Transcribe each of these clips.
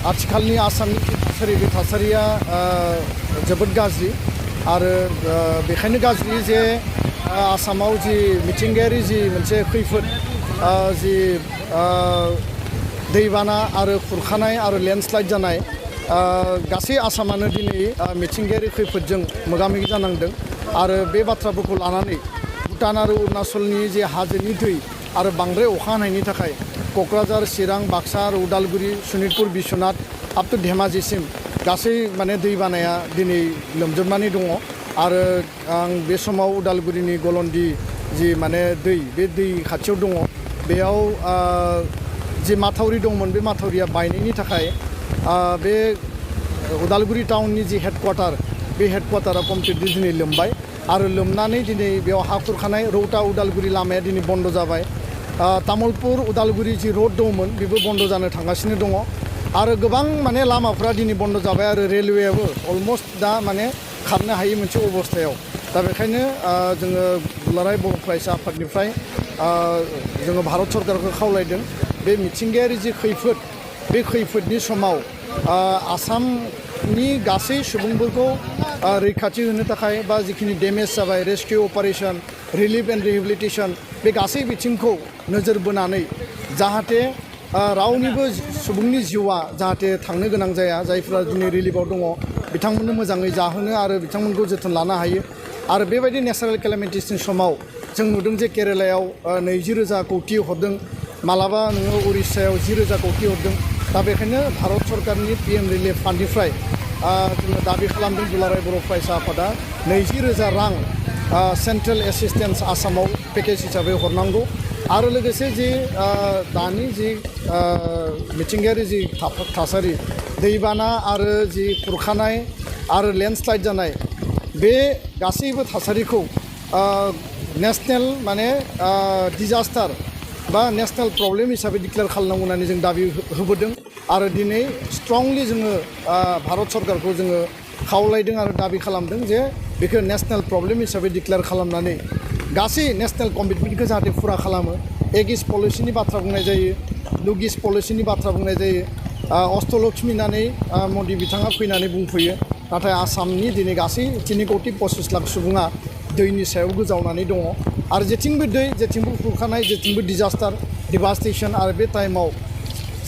आथिखालनि आसामनि थासारि बे थासारिया जोबोद गाज्रि आरो बेखायनो गाज्रि जे आसामाव जि मिथिंगायारि जि मोनसे खैफोद जि दैबाना आरो खुरखानाय आरो लेन्डस्लाइड जानाय गासै आसामानो दिनै मिथिंगायारि खैफोदजों मोगा मोगि जानांदों आरो बे बाथ्राफोरखौ लानानै भुटान आरो अरुणाचलनि जे हाजोनि दै आरो बांद्राय अखा हानायनि थाखाय क'क्राझार चिरां बाक्सा आरो उदालगुरि सनितपुर बिश्वनाथ आप टु धेमाजिसिम गासै माने दैबानाया दिनै लोमजोबनानै दङ आरो आं बे समाव उदालगुरिनि गलन्दि जि माने दै बे दै खाथियाव दङ बेयाव जि माथावरि दंमोन बे माथावरिया बायनायनि थाखाय बे उदालगुरि टाउननि जि हेडक्वार्टार बे हेडक्वार्टारा कमप्लिटलि दिनै लोमबाय आरो लोमनानै दिनै बेयाव हा खुरखानाय रौता उदालगुरि लामाया दिनै बन्द जाबाय तामुलपुर उदालगुरि जि रोड दंमोन बेबो बन्द जानो थांगासिनो दङ आरो गोबां माने लामाफोरा दिनै बन्द जाबाय आरो रेलवेयाबो अलमस्ट दा माने खारनो हायै मोनसे अबस्थायाव दा बेखायनो जोङो दुलाराय बर' फरायसा आफादनिफ्राय जोङो भारत सरकारखौ खावलायदों बे मिथिंगायारि जि खैफोद बे खैफोदनि समाव आसामनि गासै सुबुंफोरखौ रैखाथि होनो थाखाय बा जिखिनि डेमेज जाबाय रेस्किउ अपारेशन रिलिफ एन्ड रिहेबिलिटेशन बे गासै बिथिंखौ नोजोर बोनानै जाहाथे रावनिबो सुबुंनि जिउआ जाहाथे थांनो गोनां जाया जायफ्रा दिनै रिलिफआव दङ बिथांमोननो मोजाङै जाहोनो आरो बिथांमोनखौ जोथोन लानो हायो आरो बेबायदि नेचारेल केलामिटिसनि समाव जों नुदों जे केरेलायाव 20,000 कौटि हरदों मालाबा नोङो उरिष्यायाव 10,000 कौटि हरदों दा बेखायनो भारत सरकारनि PM रिलिफ फान्डनिफ्राय जोङो दाबि खालामदों दुलाराय बर' फरायसा आफादा 20,000 रां सेन्ट्रेल एसिस्टेन्स आसामाव पेकेज हिसाबै हरनांगौ आरो लोगोसे जि दानि जि मिथिंगायारि जि थासारि दैबाना आरो जि खुरखानाय आरो लेन्डस्लाइड जानाय बे गासैबो थासारिखौ नेशनेल माने डिजास्टार बा नेशनेल प्रब्लेम हिसाबै डिक्लेयार खालामनांगौ होननानै जों दाबि होबोदों आरो दिनै स्ट्रंलि जोङो भारत सरकारखौ जोङो खावलायदों आरो दाबि खालामदों जे बेखौ नेशनेल प्रब्लेम हिसाबै डिक्लेयार खालामनानै गासै नेशनेल कमिटमेन्टखौ जाहाथे फुरा खालामो एक इस्ट पलिसिनि बाथ्रा बुंनाय जायो लुक इस्ट पलिसिनि बाथ्रा बुंनाय जायो अष्टलक्ष्मी होननानै मदि बिथाङा फैनानै बुंफैयो नाथाय आसामनि दिनै गासै 3,25 लाख सुबुङा दैनि सायाव गोजावनानै दङ आरो जेथिंबो दै जेथिंबो खुरखानाय जेथिंबो डिजास्टार डिभास्टेसन आरो बे टाइमाव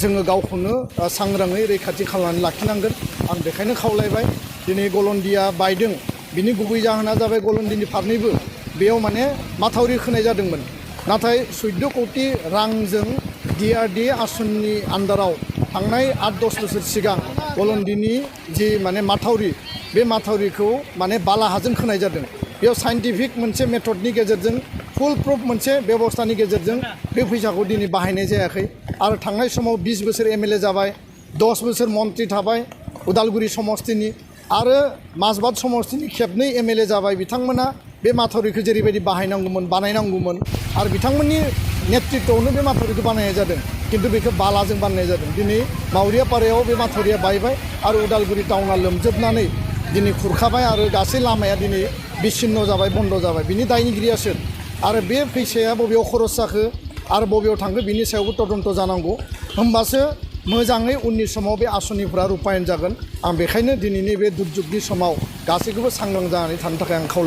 जोङो गावखौनो सांग्राङै रैखाथि खालामनानै लाखिनांगोन आं बेखायनो खावलायबाय दिनै गलन्दिया बायदों बिनि गुबै जाहोना जाबाय गलन्दिनि फारनैबो बेयाव माने माथावरि खोनाय जादोंमोन नाथाय 14 कौटि रांजों DRDA आसननि आन्दाराव थांनाय 8-10 बोसोर सिगां गलन्दिनि जि माने माथावरि बे माथावरिखौ माने बाला हाजों खोनाय जादों बेयाव साइन्टिफिक मोनसे मेथडनि गेजेरजों फुल प्रुफ मोनसे बेबस्थानि गेजेरजों बे फैसाखौ दिनै बाहायनाय जायाखै आरो थांनाय समाव 20 बोसोर MLA जाबाय 10 बोसोर मन्त्रि थाबाय उदालगुरि समस्तिनि आरो माजबाद समस्तिनि खेबनै MLA जाबाय बिथांमोना बे माथावरिखौ जेरैबायदि बाहायनांगौमोन बानायनांगौमोन आरो बिथांमोननि नेतृत्वआवनो बे माथावरिखौ बानायनाय जादों किन्तु बेखौ बालाजों बानायनाय जादों दिनै मावरियापारायाव बे माथावरिया बायबाय आरो उदालगुरि टाउना लोमजोबनानै दिनै खुरखाबाय आरो गासै लामाया दिनै बिच्छिन्न जाबाय बन्द जाबाय बिनि दायनिगिरिया सोर आरो बे फैसाया बबेयाव खरस जाखो आरो बबेयाव थांखो बिनि सायावबो तदन्त जानांगौ होमबासो मोजाङै उननि समाव बे आसनिफोरा रुपायन जागोन आं बेखायनो दिनैनि बे दुर्जुगनि समाव गासैखौबो सांग्रां जानानै थानो थाखाय आं खावलायबाय